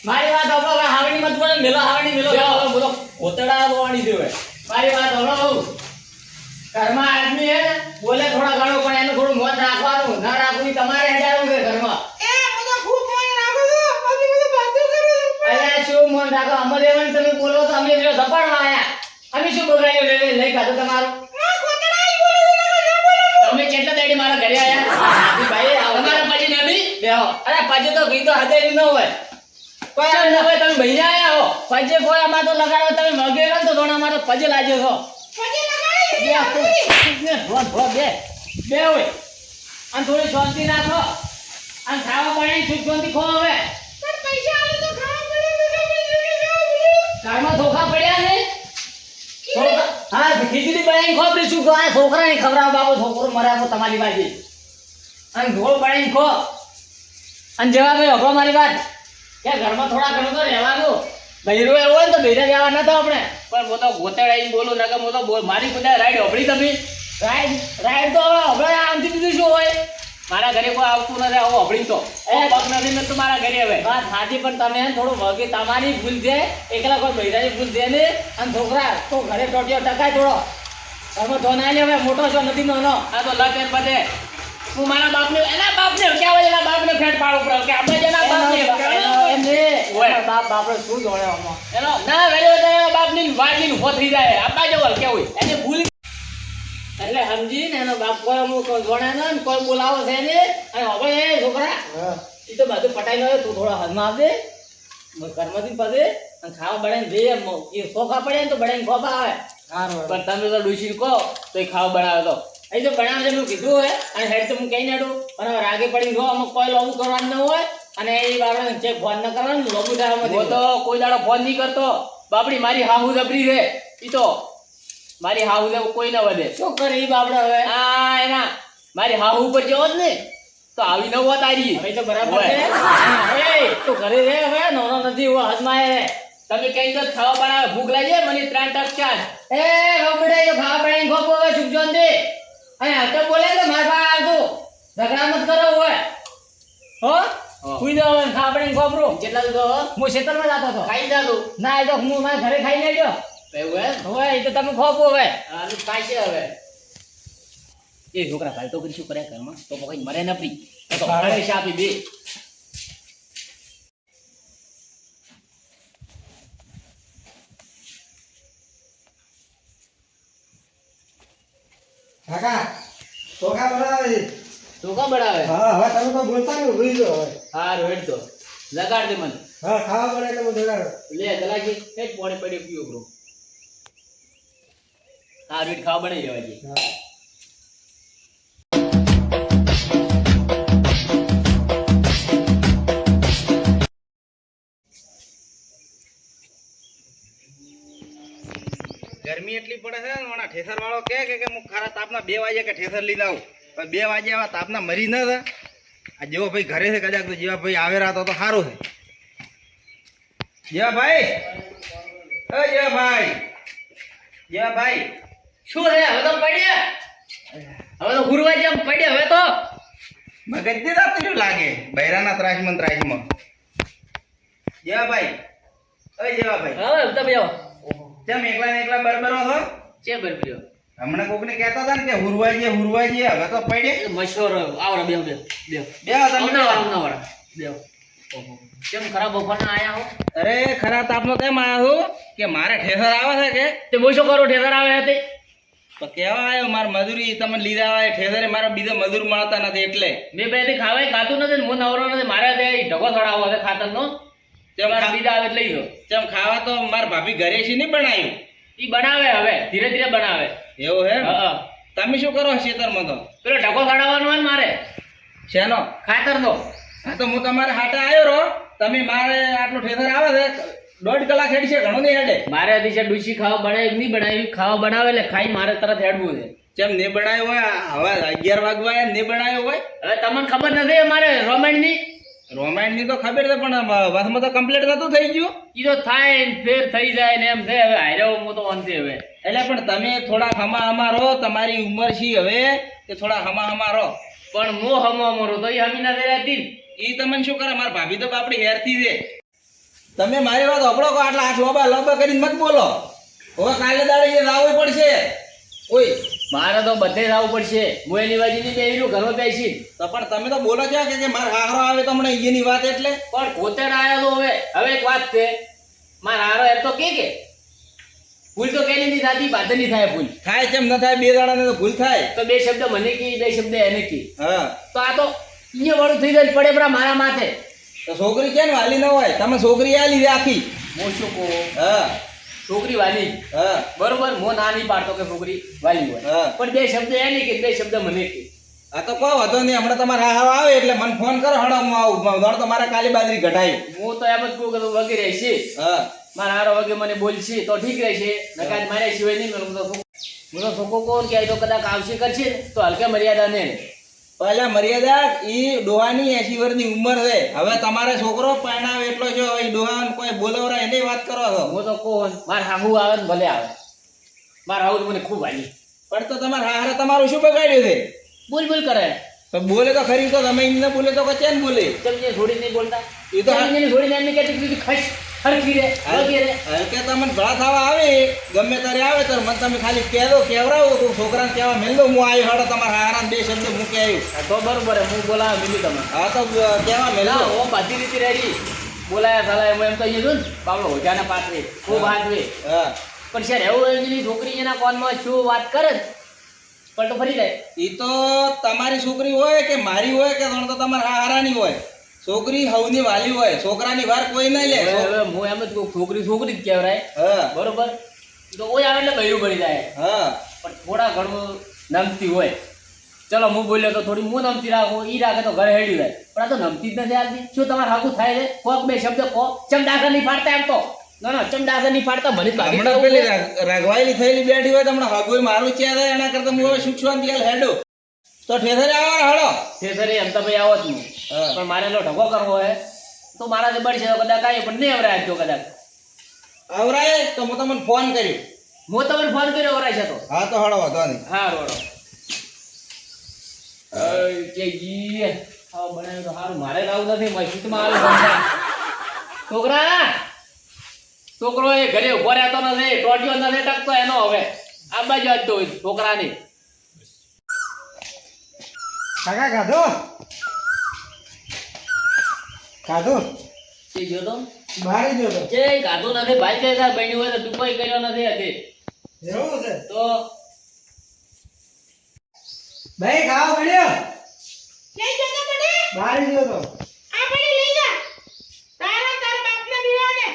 મારી વાત હવે હાવણી મત બોલે મેલો હાવણી મેલો બોલો કોતડા બોવાની દેવે મારી વાત હવે ઘરમાં આદમી હે બોલે થોડા ઘણો પણ એનું થોડું મોત રાખવાનું ના રાખવું તમારે હજારું છે ઘરમાં એ મને ખૂબ મન રાખો છો અમે બધું બાતો કરો અરે શું મન રાખો અમે લેવાનું તમે બોલો તો અમે જો ધપાડવા આયા અમે શું બગાડ્યો લઈ કાઢો તમારું તમે કેટલા દાડી મારા ઘરે આયા ભાઈ તમારા પાજી નબી બેહો અરે પાજી તો ગઈ તો હાજરી ન હોય કોઈ ન હોય તમે ભઈ આયા હો પાજી કોઈ આમાં તો લગાડો તમે મગે ને તો ધોણા મારો પાજી લાગ્યો છો પછી લગાડી બે હોય અને થોડી શાંતિ રાખો અને ખાવા પાણી સુખ શાંતિ ખો હવે પણ પૈસા આલે તો ખાવા પડે ઘરમાં ધોખા પડ્યા ને હા ખીચડી બનાવીને ખો આપણે શું આ છોકરાને ખવડાવ બાબો છોકરો મરાવો તમારી બાજી અને ઢોળ બનાવીને ખો અને જવા ભાઈ હભો મારી વાત કે ઘરમાં થોડા ઘણું તો રહેવાનું બૈરો એવો હોય ને તો બૈરા જવા નતો આપણે પણ હું તો ગોતેડાઈને બોલું ના કે હું તો મારી કુદા રાઈડ હભળી તમે રાઈડ તો હવે આમથી બીજું શું હોય મારા ઘરે કોઈ આવતું નથી આવું હભળી તો પગ નથી ને તો મારા ઘરે હવે વાત સાચી પણ તમે થોડું વગે તમારી ભૂલ છે એકલા કોઈ બૈરાની ભૂલ છે ને અને છોકરા તો ઘરે ટોટિયો ટકાય થોડો તમે ધોનાય ને હવે મોટો છો નથી નાનો આ તો લગ બધે હું મારા બાપને એના બાપને કેવા એના બાપને ફેટ પાડું પડે કે આપણે જેના બાપને ઓય બાપને શું જોડે આમાં એનો ના વેલો તો બાપની વાડીને ઉભો થઈ જાય આપા જેવો કેવું એને ભૂલ એટલે સમજી ને એનો બાપ કોઈ અમુક જોડે ને કોઈ બોલાવો છે ને અને હવે એ છોકરા એ તો બધું પટાઈ લો તું થોડા હદમાં આવજે ઘરમાંથી પદે અને ખાવા બનાવીને જઈએ એ સોખા પડે ને તો બનાવીને ખોપા આવે પણ તમે તો ડુસી કહો તો એ ખાવા બનાવે તો અહીં તો બનાવે છે મેં કીધું હોય અને હેડ તો હું કઈ નાડું અને રાગે પડીને ગયો અમુક કોઈ લોબુ કરવાનું ન હોય અને એ બાપડે ચેક ફોન ન કરવાનું લોબુ થવામાં હું તો કોઈ દાડો ફોન નહીં કરતો બાપડી મારી હાહુ જબરી છે એ તો મારી હાહુ જેવું કોઈ ના વધે શું કરે એ બાપડે હવે આ એના મારી હાહુ ઉપર જેવો જ ને તો આવી ન હોત તારી હવે તો બરાબર છે તો ઘરે રે હવે નોનો નથી એવો હાથમાં આવે તમે કઈ તો ખાવા બનાવે ભૂખ લાગે મને 3 ટક ચાર એ રોબડે જો ખાવા બનાવીને ખોપો હવે સુખજોન દે અને હટો બોલે તો માર પાસે આવજો ઝઘડા મત કરો હોય હો કોઈ ન હોય ખાવા બનાવીને ખોપરો જેટલા તો હું ખેતરમાં જતો હતો ખાઈ જાતો ના એ તો હું મારા ઘરે ખાઈ લેજો એવું હોય એ તો તમે ખોપો હવે આનું ખાશે હવે એ છોકરા કાલ તો કરી શું કરે ઘરમાં તો કઈ મરે ન પ્રી તો ભાડે આપી દે કાકા ચોખા બનાવે ચોખા બનાવે હા હવે તમે તો બોલતા ને ભૂલી ગયો હવે હા રોહિત તો લગાડ દે મને હા ખાવા પડે એટલે હું જોડાડો લે દલાજી એક પાણી પડ્યો પીઓ બ્રો હા રોહિત ખાવા બનાવી લેવા જી હા ગરમી એટલી પડે છે ને મારા ઠેસર વાળો કે હું ખરા તાપના 2 વાગે કે ઠેસર લઈ લાવું પણ 2 વાગે આવા તાપના મરી ન હતા આ જેવો ભાઈ ઘરે છે કદાચ તો જેવા ભાઈ આવે રહ્યા તો સારું છે જેવા ભાઈ જેવા ભાઈ શું રે હવે તો પડ્યા હવે તો ગુરુવાર જેમ પડ્યા હવે તો મગજ જે રાત લાગે બૈરાના ત્રાસમાં જેવા ભાઈ જેવા ભાઈ હવે તમે આવો કેમ એકલા ને એકલા બરબરો છો ચે બરબ્યો હમણાં કોકને કહેતા હતા ને કે હુરવાજી હવે તો પડે મશોર આવરા બે તમે આવરા બે ઓહો કેમ ખરાબ બપોરના આયા હો અરે ખરા તાપનો કેમ આયા હું કે મારે ઠેસર આવે છે કે તે બોશો કરો ઠેસર આવે હતી તો કેવા આવ્યો માર મજૂરી તમને લીધા આવે ઠેસરે મારા બીજા મજૂર મળતા નથી એટલે મેં પહેલેથી ખાવાય ખાતું નથી હું નવરો નથી મારે તે ઢગો ચડાવો છે ખાતરનો તમારા બીજા આવે લઈ લો તેમ ખાવા તો માર ભાભી ઘરે છે નહીં બનાવ્યું ઈ બનાવે હવે ધીરે ધીરે બનાવે એવું હે હા તમે શું કરો ખેતરમાં તો પેલો ઢગો ચડાવવાનો હોય ને મારે શેનો ખાતરનો હા તો હું તમારે હાટે આવ્યો રહો તમે મારે આટલું ઠેસર આવે છે 1.5 કલાક હેડ છે ઘણું નહીં હેડે મારે દિશા ડુસી ખાવા બનાવી નહીં બનાવી ખાવા બનાવે એટલે ખાઈ મારે તરત હેડવું છે જેમ ને બનાવ્યો હોય હવે 11 વાગવા ને બનાવ્યો હોય હવે તમને ખબર નથી મારે રોમેન્ટ ની રોમાન્સ ની તો ખબર છે પણ વાસમાં તો કમ્પ્લીટ નતું થઈ ગયું ઈ તો થાય ને ફેર થઈ જાય ને એમ છે હવે હાર્યો હું તો અંતે હવે એટલે પણ તમે થોડા હમા રહો તમારી ઉંમર છે હવે કે થોડા હમા રહો પણ હું હમો મરો તો ઈ હમી ના રહેતી ઈ તમને શું કરે મારા ભાભી તો બાપડી હેરથી છે તમે મારી વાત સાંભળો કે આટલા હાથ લોબા લોબા કરીને મત બોલો. હવે કાલે દાડે લાવવું પડશે. ઓય મારે તો બધે જ આવવું પડશે. હું એની બાજુની બેહીનું ઘરમાં બેસી તો પણ તમે તો બોલો છો કે મારા હારો આવે તો હમણાં એની વાત એટલે પણ પોતે આવ્યો તો હવે એક વાત છે, મારા હારો એમ તો કે ભૂલ તો કેની નહીં થતી, બાદ નહીં થાય ભૂલ. થાય કેમ ન થાય? બે દાડાને તો ભૂલ થાય. તો બે શબ્દ મને કી, બે શબ્દ એને કી, હા તો આ તો અહીંયા વાળું થઈ જાય પડે પરા મારા માથે. તો છોકરી કેમ વાલી ન હોય? તમે છોકરી આલી રાખી. હું શું કહું, હા છોકરી વાલી હા બરોબર, હું ના નહીં પાડતો કે છોકરી વાલી હોય, હા. પણ બે શબ્દ એને કે બે શબ્દ મને કે. આ તો કોઈ વાંધો નહીં. હમણાં તમારા હારો આવે એટલે મને ફોન કરો. હડો હું આવું. ધોળ તો મારા કાલી બાજરી ઘટાયું. હું તો એમ જ કહું કે તું વગી રહેશે, હા મારા હારો વગર મને બોલશે તો ઠીક રહેશે, નકાજ મારે સિવાય નહીં. હું તો છોકરો કોણ કે તો કદાચ આવશે કરશે ને તો હલકે મર્યાદા ને. પહેલા મર્યાદા ઈ ડોહાની 80 વર્ષની ઉંમર છે. હવે તમારે છોકરો પરણાવે એટલો જો એ ડોહાને કોઈ બોલવરા એની વાત કરો છો. હું તો કહું મારા હાહુ આવે ને ભલે આવે, મારા હાહુ તો મને ખૂબ વાલી. પણ તો તમારા હારે તમારું શું બગાડ્યું છે? બોલ બોલ કરે તો બોલે તો ખરી. તો તમે એમને બોલે તો કેમ બોલે? તમને છોડી નહીં બોલતા, એ તો એને છોડીને એમને કહેતી કીધું ખસ હરખી રે વગી રે. હલકે તમને ભળા થવા આવે ગમે ત્યારે આવે તો મને તમે ખાલી કહેજો, કેવરાવો તો છોકરાને કહેવા મેલ દો. હું આવ્યો હડો તમારા હારાને બે શબ્દ મૂકી આવ્યું. હા તો બરોબર હે, હું બોલાવે મિલી તમે. હા તો કહેવા મેલ ના દો. ઓ બધી રીતે રેડી બોલાયા સાલા એમ તો અહીંયા જોન બાબલો હોજાના પાત્રે ખૂબ હાથવે. હા પણ શેર એવું એની છોકરી એના કોનમાં શું વાત કરે ને પણ તો ફરી જાય. એ તો તમારી છોકરી હોય કે મારી હોય કે તો તમારા હારાની હોય. છોકરી હવની વાલી હોય. છોકરાની વાર કોઈ નહીં લે. હવે હું એમ જ કહું છોકરી છોકરી જ કહેવાય હા બરોબર. તો ઓય આવે એટલે બૈરું પડી જાય, હા પણ થોડા ઘણું નમતી હોય. ચલો હું બોલ્યો તો થોડી હું નમતી રાખું, ઈ રાખે તો ઘરે હેડી જાય, પણ આ તો નમતી જ નથી આવતી. શું તમારે હાગું થાય છે? કોક બે શબ્દ કો ચમ ડાઘર નહીં ફાડતા એમ તો ના ચમ ડાઘર નહીં ફાડતા મને તો હમણાં પેલી રગવાયેલી થયેલી બેઠી હોય તો હમણાં હગુય મારું છે એના કરતા હું હવે સુખ શાંતિ હેડો તો ઠેસરે આવવાનો હડો. ઠેસરે એમ તો ભાઈ આવો જ હું, હા. પણ મારે એલો ઢગો કરવો હોય તો મારાથી બળશે તો કદાચ કાંઈ પણ નહીં અવરાય તો કદાચ આવરાય તો હું તમને ફોન કર્યો. હું તમને ફોન કર્યો અવરાય છે તો હા તો હડો વાંધો નહીં. હા રોડો કે જી હા બનાવ્યું તો સારું. મારે લાવું નથી મસ્જિદમાં આવે છોકરા. છોકરો એ ઘરે ઉભો રહેતો નથી, ટોટિયો નથી ટકતો એનો. હવે આ બાજુ જ તો છોકરાની કાકા ખાધો ખાધો તે જો તો બહાર ગયો તો જે ગાધું નથી ભાઈ કે સાહેબ બન્યું હોય તો ટૂંકોય કર્યો નથી હતી એવું છે તો ભાઈ ખાવા મળ્યો લઈ જતો પડે બહાર ગયો તો આ પડે લઈ જા તારા તાર બાપના દીવાને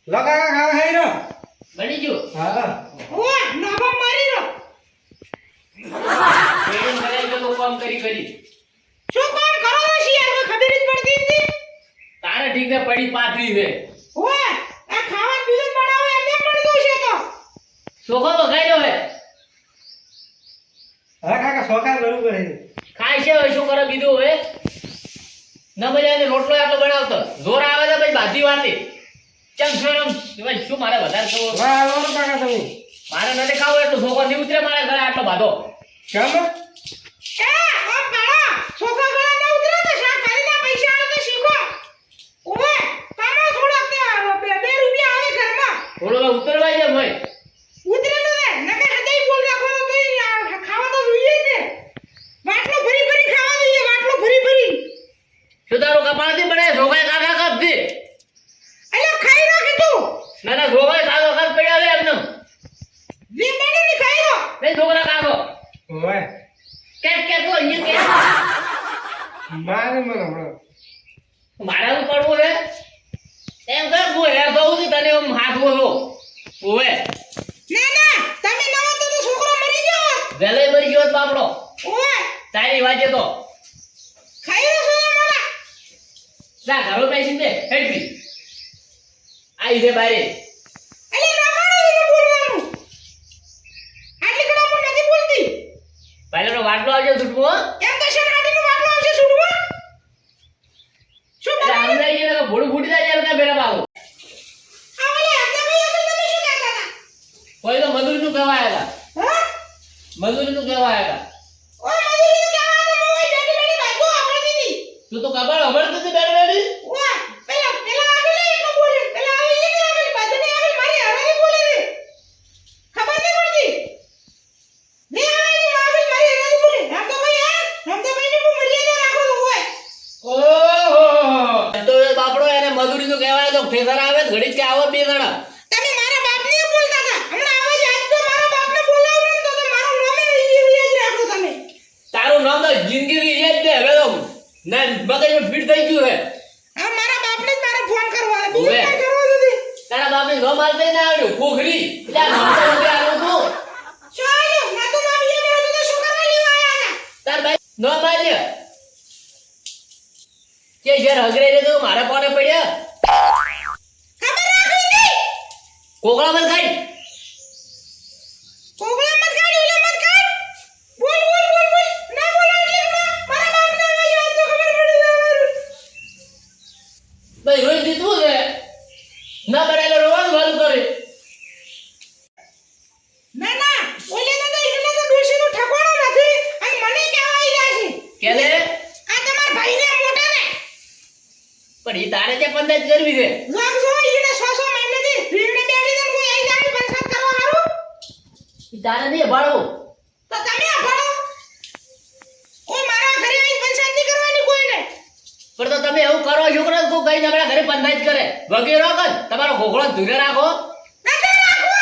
લો કાકા ખાવા ખાઈ રહ્યો બની ગયું. હા ઓય નભો મારી રો પેલું કરાય તો કામ કરી શું કોણ કરો છો યાર ખબર જ પડતી નથી. તારે ઠીક છે પડી પાથરી છે. ઓય આ ખાવા પીવું બનાવે એમને પડતું છે તો સોખો તો ખાઈ લો હે હા કાકા સોખા બરોબર છે ખાય છે હવે શું કરે બીજું હવે ન બજાને રોટલો આટલો બનાવતો જોર આવે છે ભાઈ બાધી વાતે ચમ શરમ ભાઈ શું મારે વધારે ખાવો વાહ લો કાકા તમે મારે નથી ખાવું એટલું સોખો નહીં ઉતરે મારે ઘરે આટલો બાધો કેમ એ ઓ કાળા સોફા ગળા ન ઉતરે તો શા ખાલીના પૈસા આવે તો શીખો. ઓય કામા થોડા તે 2 રૂપિયા આવે ઘરમાં થોડો તો ઉતરવાય છે ભાઈ ઉતરેલું છે નકે હૃદય બોલ રાખો તો તોય ખાવા તો જોઈએ જ ને. વાટલો ભરી ભરી ખાવા જોઈએ, વાટલો ભરી ભરી શું તારું કપાળથી બને જોગાય કાકા કપથી એટલે ખાઈ રાખે તું ના ના જોગાય કાકો કપ પડ્યા છે એમને જે બને ની ખાઈ રો નહીં છોકરા કાકો ઓય કે તો અહીંયા મારે મને હમણાં મારે તો પડવું છે એમ કર હું હેર દઉં છું તને એમ હાથવો છો ઓવે ના ના તમે ન હોત તો છોકરો મરી ગયો હોત. વેલે મરી ગયો હોત બાપડો ઓય તારી વાજે તો ખાઈ રો છો મોલા જા ઘરો બેસીને બે હેડવી આઈ છે બારે એટલે રામાણો એને બોલવાનું આટલી કડા પણ નથી બોલતી પહેલાનો વાટલો આવજો છૂટવો એમ તો શરણાટીનો વાટલો આવશે છૂટવા શું એટલે બોલે અંદર આવીએ તો ભોળું ફૂટી જાય એમ કે બેરા બાબુ આ ઓલે હદભાઈ અકલ તમે શું કહેતા હતા કોઈ તો મજૂરીનું કહેવાય હતા હા મજૂરીનું કહેવાય હતા ઓય મજૂરી તો કહેવા તો મોય બેટી બેટી બાજુ આવડી દીધી તું તો કબાડ હબળતી હતી બેડ બેડી ઓય પેલા આગળ એટલો શું કહેવાય તો ઠેસર આવે તો ઘડી જ કે આવો બે જણા તમે મારા બાપને બોલતા હતા હમણાં આવા જ આજ તો મારા બાપને બોલાવો ને તો મારું નામે ઈ જ રાખો તમે. તારું નામ તો જિંદગી યાદ દે હવે તો ના મગજમાં ફીટ થઈ ગયું હે હા મારા બાપને જ મારે ફોન કરવો છે ઓવે. બીજું કઈ કરવું નથી. તારા બાપને નો મારતે ના આવ્યું ખોખરી એટલે આ નામ તો આવું તું શું આવ્યું? મેં તો ના બીજે મેં તો શું કરવા લેવા આયા હતા? તાર ભાઈ નો મારજે કે ઘેર હગરે રે તો મારે કોને પડ્યા ખબર રાખી હતી. કોકળા મત ખાઈ કોગળા મત કાઢ, ઓલા મત કાઢ. બોલ બોલ બોલ બોલ. ના બોલો એટલે હમણાં મારા બાપને હવે યાદ તો ખબર પડી જવાનું. ભાઈ રોઈ દીધું છે ના બરાબર રોવાનું ચાલુ કરે ના ના ઓલે તો એટલે તો ડોશીનું ઠકાણું નથી અને મને કહેવા આવી જાય છે. કે લે આ તમારા ભાઈને મોટા ને પણ ઈ તારે જે પંચાયત કરવી છે લાગજો ઈને 100 મહિનેથી રીંગણે બેડી દે કોઈ આવી જાય પરેશાન કરવા હારું. ઈ તારે નહીં ભાડો તો તમે અભાડો. કોઈ મારા ઘરે આવી પંચાયત નહીં કરવાની કોઈને. પણ તો તમે એવું કરો છોકરો કો કઈ તમારા ઘરે પંચાયત કરે વગેરે કર તમારો ઘોઘળો ધૂરે રાખો નકર રાખો.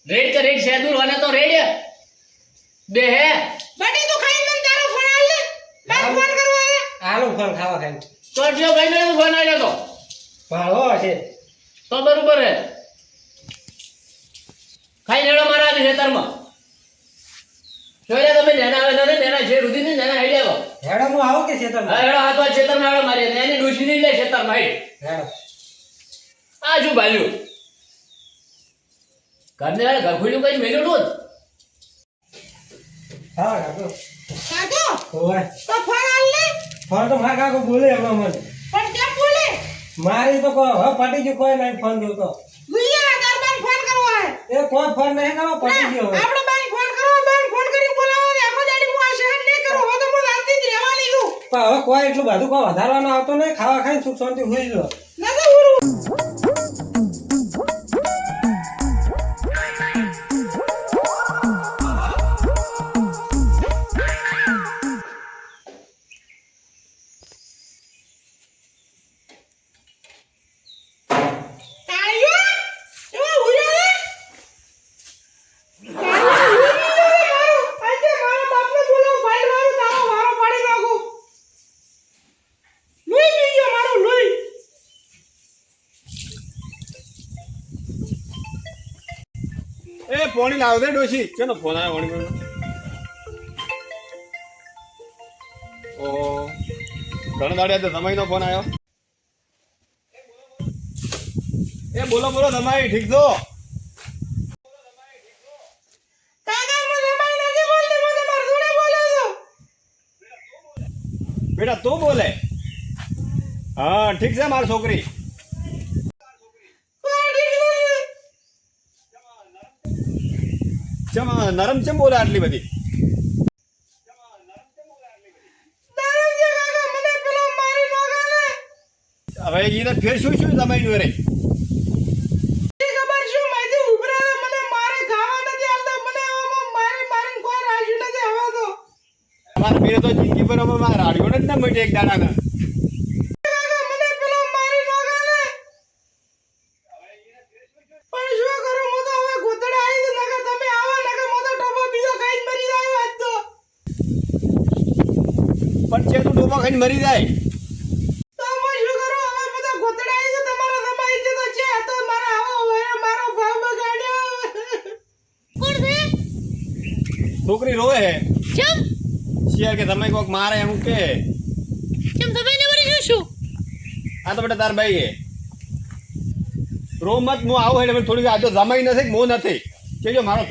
રેડ કે રેડ શેડ્યુલ હોને તો રેડ બે હે બટી તો ખાઈ મને તારો ફોન આલ લે. મારે ફોન કરવો છે. આલુ ફળ ખાવા ખાઈ તો જો ભાઈ ને ફોન આવ્યો તો ભાળો છે તો બરોબર હે ખાઈ લેડો મારા ખેતરમાં જોયા તમે નેના આવે ને નેના જે રૂધી ને નેના હેડે આવો હેડો હું આવું કે છે તમે હા હેડો હાથવા ખેતરમાં હેડો મારી નેની ડૂસી ની લે ખેતરમાં હેડ હેડો આ જો ભાલ્યું ઘરને હેડ ઘર ખુલ્લું કઈ મેલ્યું નું હા કાકો કાકો ઓય તો ફોન આલ લે. ફોન તો મારા કાકો બોલે હમણાં મને પણ કેમ બોલે? મારી તો કોઈ હવે પટી ગયું કોઈ નહીં ફોન દઉં તો દુનિયા તાર બાન ફોન કરવો હે. એ કોઈ ફોન નહીં કરો પટી ગયો હવે આપણે બાન ફોન કરવો બાન ફોન કરી બોલાવો ને આખો દાડી હું આ શહેર નહીં કરું હવે તો હું રાતથી જ રહેવા લીધું. પણ હવે કોઈ એટલું બધું કોઈ વધારવાનો આવતો નહીં ખાવા ખાઈને સુખ શાંતિ હોઈ લો નથી ઉરું. તાળીઓ એવો ઉર્યો ને તાળીઓ ઉર્યો ને મારો આજે મારા બાપને બોલાવ ભાઈ મારો તારો વારો પાડી નાખું. લોહી પી ગયો મારો લોહી. એ પોણી લાવ દે ડોશી ચલો ફોન આવ્યો વણી ઓ ઘણા દાડ્યા તો સમયનો ફોન આવ્યો એ બોલો બોલો સમય ઠીક છો કાકા હું જમાઈ નથી બોલતી હું તમારા જોડે બોલું છું. બેટા તું બોલે હા ઠીક છે મારી છોકરી ચમ નરમ ચમ બોલે આટલી બધી હવે એને ફેર શું શું સમય નું રે અમારા બેરે તો જિંદગી પર અમે રાડ્યો ને જ ના મળી એક દાડા ના પણ છે તું ડોબા ખાઈને મરી જાય છોકરી રોવે હે શિયાર કે તમે કોક મારે એમ કે આ તો બેટા તાર ભાઈ હે રો મત હું આવું એટલે થોડી આ તો જમાઈ નથી મો નથી કે જો મારો